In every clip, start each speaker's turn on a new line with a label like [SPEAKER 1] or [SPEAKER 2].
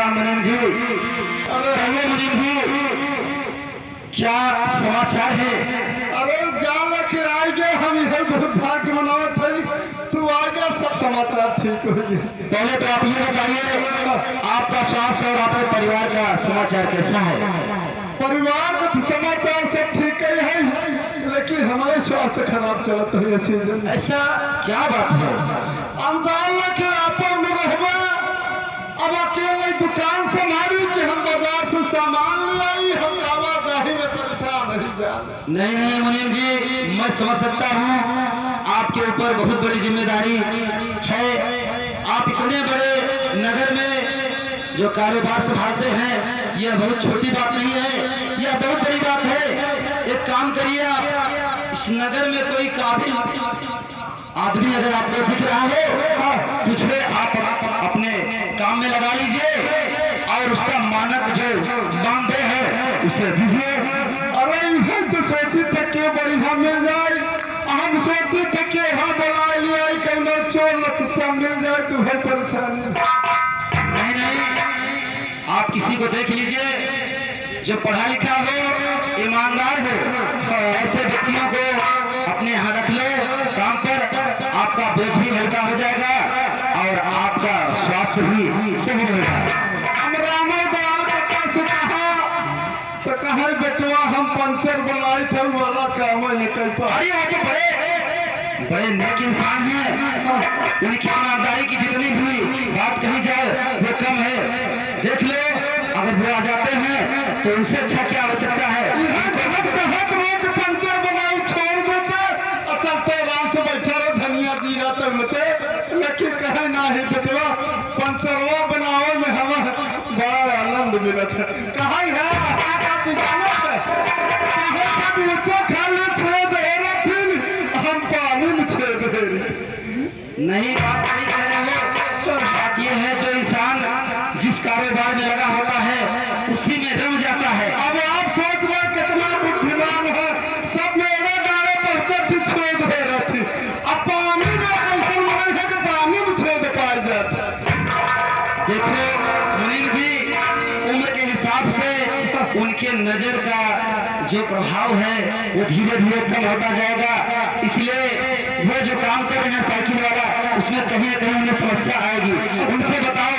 [SPEAKER 1] प्रणाम मुनीम जी।
[SPEAKER 2] अरे
[SPEAKER 1] मुनीम जी, क्या समाचार है?
[SPEAKER 2] अरे जान के आए गए हम इधर बहुत भाग्य मनावत है, तू आ गया सब समाचार ठीक हो गए।
[SPEAKER 1] पहले तो आप ये बताइए, आपका स्वास्थ्य और आपके परिवार का समाचार कैसा है?
[SPEAKER 2] परिवार का समाचार सब ठीक है, लेकिन हमारे स्वास्थ्य खराब चलता है सीजन।
[SPEAKER 1] ऐसा क्या बात है?
[SPEAKER 2] हम जान के आपन में रहबा, अब अकेले दुकान संभाली कि हम बाजार से सामान ले आई, हम आवाजाही में परेशान नहीं जान।
[SPEAKER 1] नहीं नहीं मुनीम जी, मैं समझ सकता हूँ आपके ऊपर बहुत बड़ी जिम्मेदारी है। आप इतने बड़े नगर में जो कारोबार संभालते हैं, यह बहुत छोटी बात नहीं है, यह बहुत बड़ी बात है। एक काम करिए, आप इस नगर में कोई काबिल आदमी अगर आपको दिख रहा हो, दूसरे आप अपने काम में लगा लीजिए और उसका मानक जो मानते हैं उसे दीजिए।
[SPEAKER 2] अरे इसे तो सोची थे क्यों बढ़िया मिल जाए, हम सोची थे कि हाँ बुला लिया कहीं चोर लचचा मिल जाए तो है परेशानी।
[SPEAKER 1] नहीं नहीं, आप किसी को देख लीजिए जो पढ़ा लिखा हो, ईमानदार हो, ऐसे व्यक्तियों को अपने यहाँ रख लो काम पर। आपका बोझ भी हल्का हो जाएगा और आपका स्वास्थ्य भी सही रहेगा।
[SPEAKER 2] तो कहा बेटवा हम पंचर बनाए थे वाला काम निकल पा।
[SPEAKER 1] अरे वो तो बड़े बड़े नेक इंसान हैं, उनकी ईमानदारी की जितनी भी बात कही जाए वो कम है। देख लो, अगर वो आ जाते हैं तो उनसे अच्छा क्या हो सकता है?
[SPEAKER 2] रोज पंचर बनाई छोड़ देते और चलते आराम से बैठा रहो, धनिया जीरा तो मते, लेकिन कहे ना ही बेटवा पंचरवा बनाओ में हमें बड़ा आनंद मिलत है। कहा है हम पानी में छेद
[SPEAKER 1] नहीं, बात नहीं कह रहे हो। बात यह है जो इंसान जिस कारोबार में लगा होता है उसी में रम जाता है।
[SPEAKER 2] अब आप सोच रहे कितना बुद्धिमान है, सब मेरे गाने पर छेद दे रहे थे। अब पानी में ऐसा नहीं है कि पानी में छेद पाए जाता।
[SPEAKER 1] देखो मुनीम जी, उम्र के हिसाब से उनके नजर का जो प्रभाव है वो धीरे धीरे कम होता जाएगा। इसलिए वो जो काम कर रहे हैं साइकिल वाला, उसमें कहीं न कहीं उन्हें समस्या आएगी। उनसे बताओ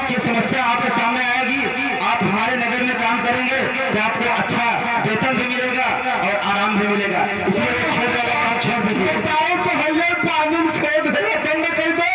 [SPEAKER 1] कि समस्या आपके सामने आएगी, आप हमारे नगर में काम करेंगे तो आपको अच्छा वेतन भी मिलेगा और आराम भी मिलेगा। इसलिए वो छोड़ वाला काम छोड़ दीजिए।
[SPEAKER 2] बताओ तो भैया पानी में छेद है बंद कर दो,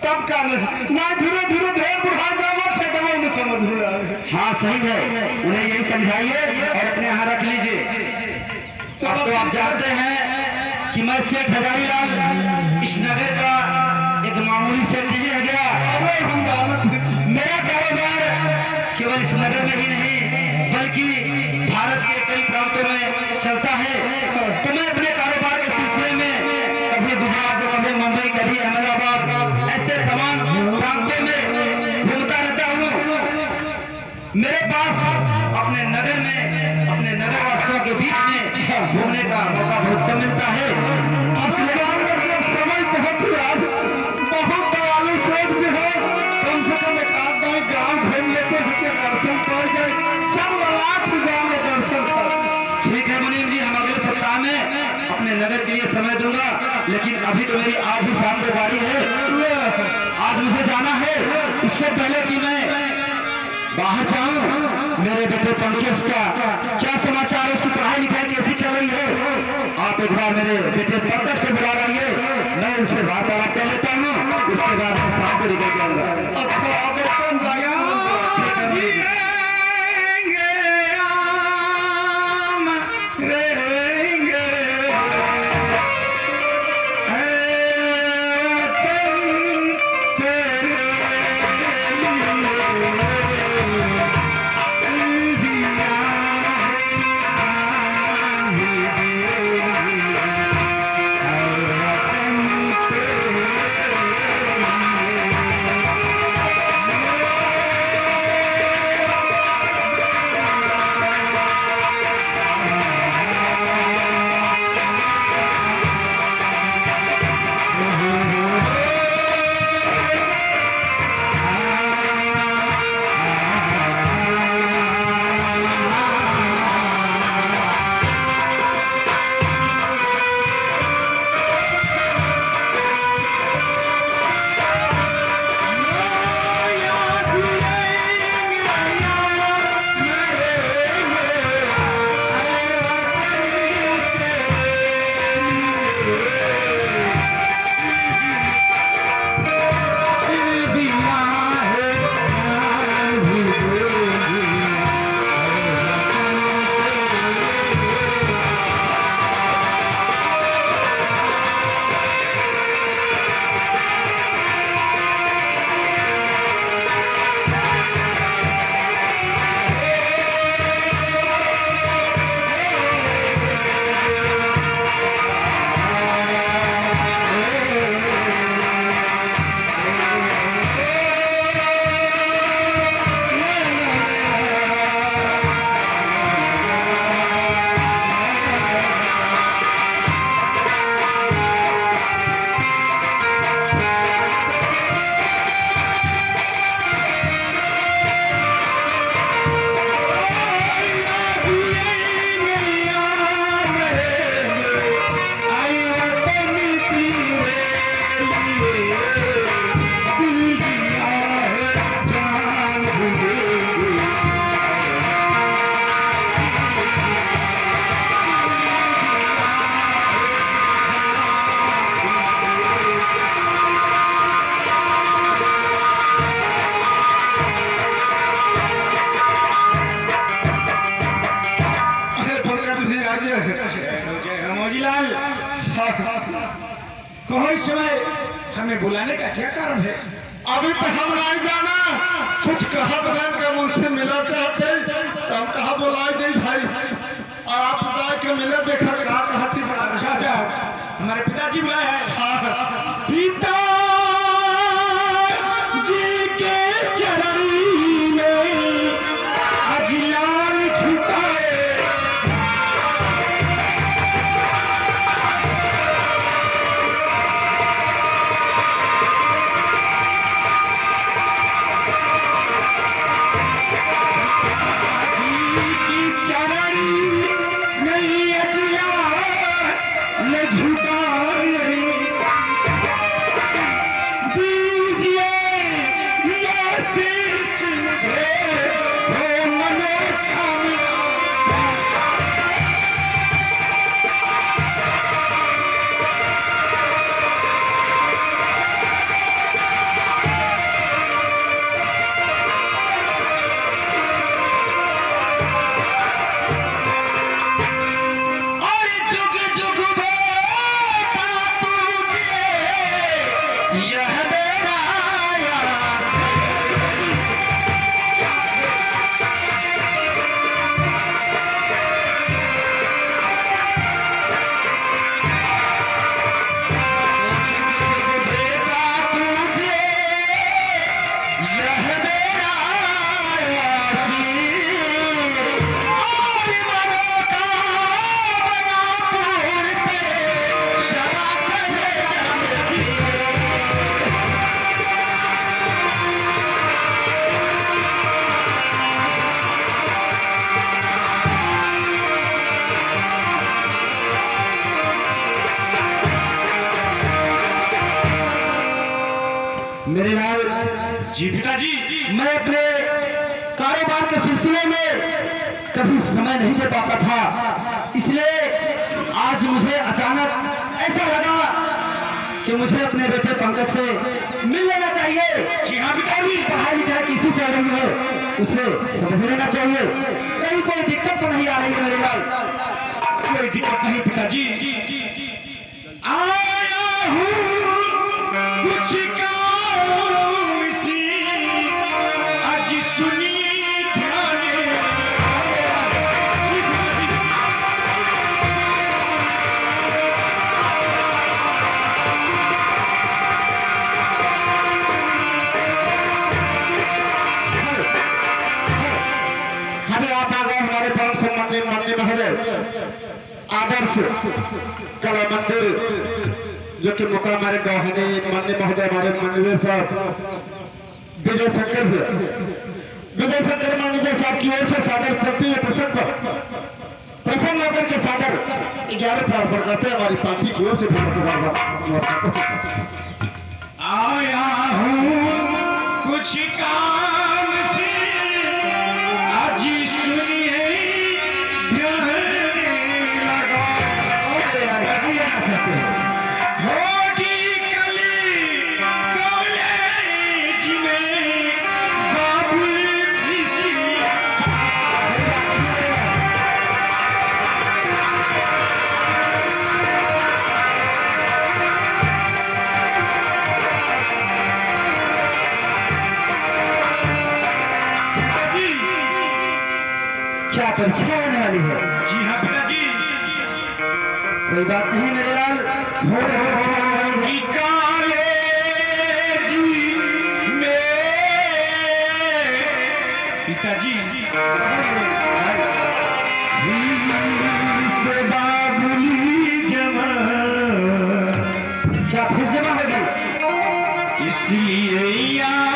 [SPEAKER 2] तब का ना धीरे धीरे ढेर बुढ़ा जाओ, छेदवा में समझ में आए।
[SPEAKER 1] हाँ सही है, उन्हें यही समझाइए और अपने यहाँ रख लीजिए। अब तो आप जानते हैं कि मैं सेठ हजारी लाल इस नगर का एक मामूली सेठ नहीं रह गया। मेरा कारोबार केवल इस नगर में ही नहीं बल्कि भारत के कई प्रांतों में चलता है। तो मैं अपने कारोबार के सिलसिले में कभी गुजरात, कभी मुंबई, कभी अहमदाबाद, ऐसे तमाम प्रांतों में घूमता रहता हूँ। मेरे पास अपने नगर में, अपने नगर वासियों के बीच में घूमने का मौका बहुत कम मिलता है। इसलिए
[SPEAKER 2] समय बहुत दयालु सोच जो है, कम से कम एक आदमी गाँव घूम लेते हैं, दर्शन कर गए, सब लाख जान दर्शन कर।
[SPEAKER 1] ठीक है मुनीम जी, हम अगले सप्ताह में अपने नगर के लिए समय दूंगा, लेकिन अभी तो मेरी आज ही शाम को गाड़ी है, आज मुझे जाना है। इससे पहले कि मैं बाहर जाऊं, मेरे बेटे पंकज का क्या समाचार है, उसकी पढ़ाई लिखाई कैसी चल रही है, आप एक बार मेरे बेटे पंकज को बुला लाइए, मैं उससे वार्तालाप कर लेता हूँ, उसके बाद मैं शाम को निकल जाऊंगा।
[SPEAKER 2] अच्छा आप कौन जाएगा? कहो इस समय हमें बुलाने का क्या कारण है? अभी तो हम नहीं जाना, कुछ कहा बगैर के मुझसे मिला चाहते तो हम कहा बुलाए नहीं भाई, आप जाके मिले देखा कहा थी। अच्छा, हमारे पिताजी बुलाए हैं। हाँ, पिता जी के चरण में आज लाल झुकाए,
[SPEAKER 1] मेरे लाल
[SPEAKER 2] जी पिताजी,
[SPEAKER 1] मैं अपने कारोबार के सिलसिले में कभी समय नहीं दे पाता था, इसलिए आज मुझे अचानक ऐसा लगा कि मुझे अपने बेटे पंकज से मिल लेना चाहिए।
[SPEAKER 2] जी हाँ पिताजी,
[SPEAKER 1] पढ़ाई लिखाई किसी से रही है उसे समझ लेना चाहिए, कहीं कोई दिक्कत तो नहीं आ रही है मेरे लाल?
[SPEAKER 2] कोई दिक्कत नहीं पिताजी, आया हूँ कुछ काम से, आज सुनिए ध्यान।
[SPEAKER 1] हमें आप आ गए हमारे परम सम्माननीय माननीय महोदय आदर्श कला मंदिर, जो कि मुकाम हमारे गाँव है माननीय महोदय हमारे मैनेजर साहब विजय शंकर मैनेजर साहब की ओर से सादर चलती है प्रसन्न होकर के सादर 11 पर करते हैं हमारी पार्टी की ओर से।
[SPEAKER 2] आया हूँ कुछ काम से, आज सुनिए ध्यान लगा। होगी कली कॉलेज में बाबुल
[SPEAKER 1] क्या परीक्षा होने वाली है?
[SPEAKER 2] जी हाँ पिताजी,
[SPEAKER 1] कोई बात नहीं मेरे लाल,
[SPEAKER 2] होगी कॉलेज में पिताजी,
[SPEAKER 1] से बाबुली जमा, क्या फिर जमा होगी?
[SPEAKER 2] इसलिए यहाँ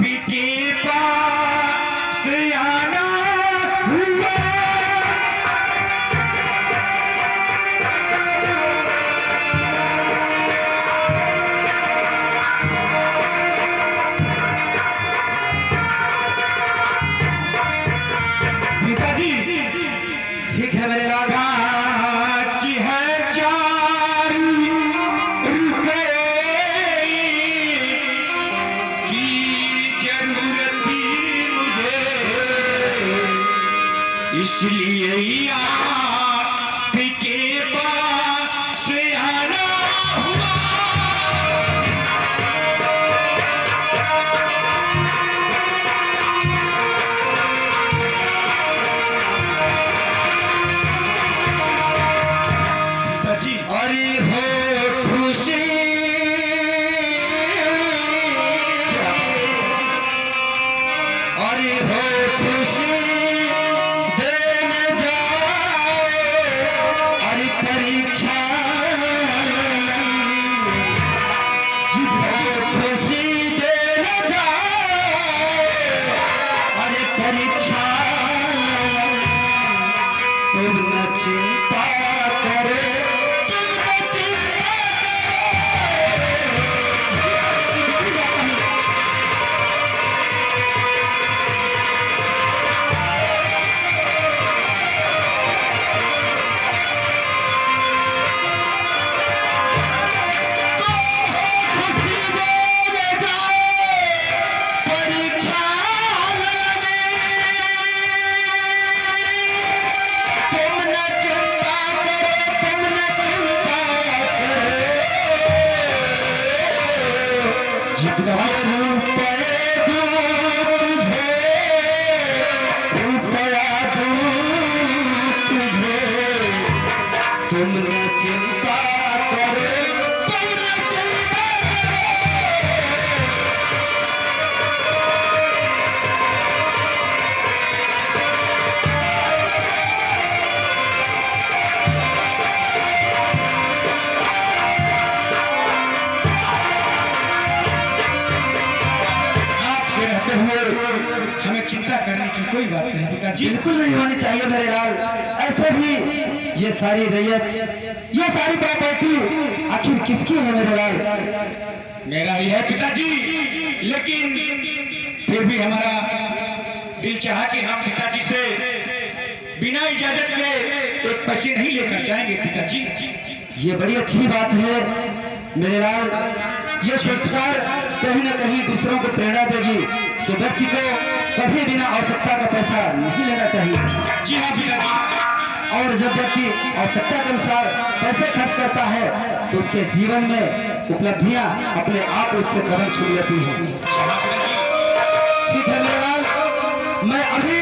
[SPEAKER 2] पिटे पास आना हुआ।
[SPEAKER 1] परीक्षा खुशी देने जाए, अरे परीक्षा तुम न चिंता करो, तुम न चिंता तुम न चिंता करो, तुम न चिंता
[SPEAKER 2] आपके रहते हुए हमें चिंता करने की कोई बात नहीं पिताजी।
[SPEAKER 1] बिल्कुल नहीं होनी चाहिए मेरे लाल। ऐसे भी ये सारी रैयत, ये सारी प्रॉपर्टी आखिर किसकी है मेरे लाल?
[SPEAKER 2] मेरा ही है पिताजी, लेकिन फिर भी हमारा दिल चाहा कि हम पिताजी से बिना इजाजत के एक पैसे नहीं लेकर जाएंगे पिताजी।
[SPEAKER 1] ये बड़ी अच्छी बात है मेरे लाल। ये संस्कार कहीं न कहीं दूसरों को प्रेरणा देगी कि व्यक्ति को कभी बिना आवश्यकता का पैसा नहीं लेना चाहिए।
[SPEAKER 2] जी हाँ पिताजी।
[SPEAKER 1] और जब व्यक्ति आवश्यकता के अनुसार पैसे खर्च करता है तो उसके जीवन में उपलब्धियां अपने आप उसके कदम छू लेती हैं। ठीक है मेरे लाल, मैं अभी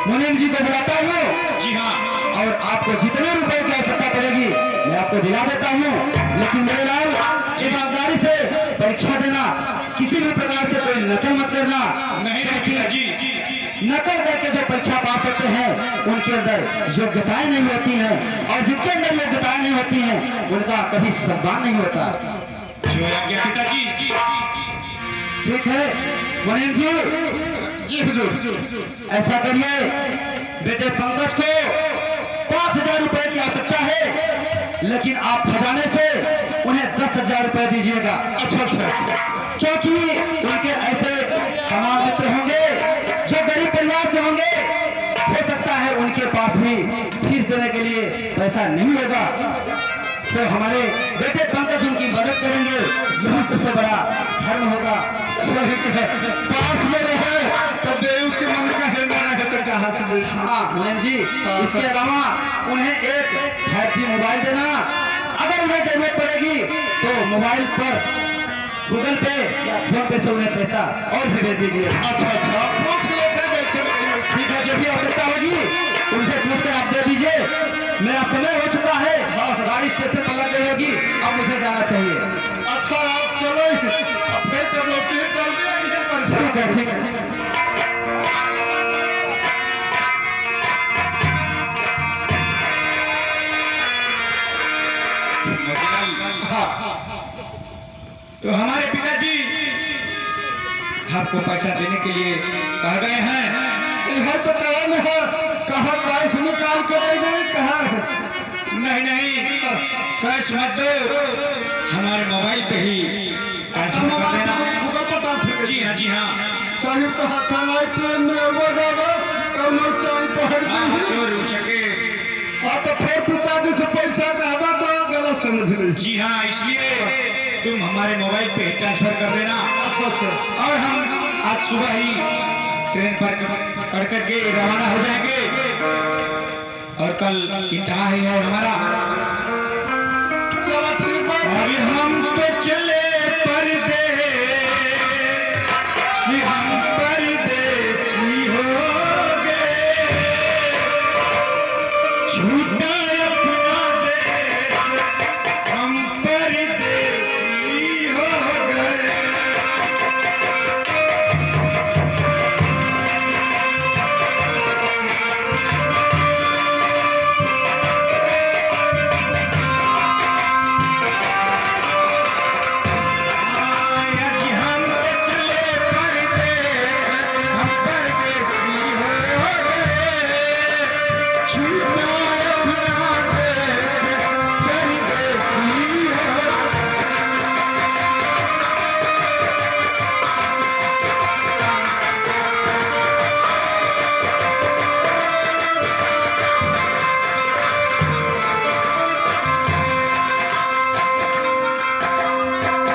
[SPEAKER 1] मुनीम जी को बुलाता हूँ।
[SPEAKER 2] जी हाँ।
[SPEAKER 1] और आपको जितने रुपए की आवश्यकता पड़ेगी मैं आपको दिला देता हूँ। लेकिन मेरे लाल, ईमानदारी से परीक्षा देना, किसी भी प्रकार से कोई नकल मत करना।
[SPEAKER 2] नहीं पिताजी।
[SPEAKER 1] नकल करके जो परीक्षा पास होते हैं उनके अंदर योग्यताएं नहीं होती हैं, और जिनके अंदर योग्यताएं नहीं होती हैं उनका कभी सम्मान नहीं होता।
[SPEAKER 2] जो आज्ञा पिताजी।
[SPEAKER 1] ठीक है मुनीम जी।
[SPEAKER 2] जी हुजूर।
[SPEAKER 1] ऐसा करिए, बेटे पंकज को 5,000 रुपए की आवश्यकता है, लेकिन आप खजाने से उन्हें 10,000 रुपए दीजिएगा।
[SPEAKER 2] अच्छा।
[SPEAKER 1] क्योंकि उनके ऐसे तमाम मित्र होंगे जो गरीब परिवार से होंगे, हो सकता है उनके पास भी फीस देने के लिए पैसा नहीं होगा, तो हमारे बेटे पंकज उनकी मदद करेंगे। यही सबसे बड़ा धर्म होगा।
[SPEAKER 2] पास में रहे तो देव के मन का हिलना रहे तो जहाँ से।
[SPEAKER 1] हाँ मुनीम जी, इसके अलावा उन्हें एक 5G मोबाइल देना। अगर उन्हें जरूरत पड़ेगी तो मोबाइल पर गूगल पे या फोन पे से उन्हें पैसा और भी दे दीजिए।
[SPEAKER 2] अच्छा। पूछ लेते जैसे।
[SPEAKER 1] ठीक है, जो भी आवश्यकता होगी उनसे पूछकर आप दे दीजिए। मेरा समय हो चुका है, गाड़ी स्टेशन पर लग गई होगी, अब मुझे जाना चाहिए।
[SPEAKER 2] अच्छा आप चलो, फिर कर लो।
[SPEAKER 1] ठीक है ठीक है।
[SPEAKER 2] तो हमारे पिताजी आपको पैसा देने के लिए कह गए हैं। इधर तो तैयार नहीं है, कहा कैश निकाल कर दे गए, कहा नहीं कैश मत दो, हमारे मोबाइल पे ही पैसा कर देना। जी हाँ। सही कहा था। ट्रेन में चोर उचके। तो फिर पिताजी से पैसा कहवा तो गलत समझ ली। जी हाँ, इसलिए तुम हमारे मोबाइल पे ट्रांसफर कर देना। अच्छा। और हम आज सुबह ही ट्रेन पर कर करके रवाना हो जाएंगे, और कल इंतहा ही है हमारा।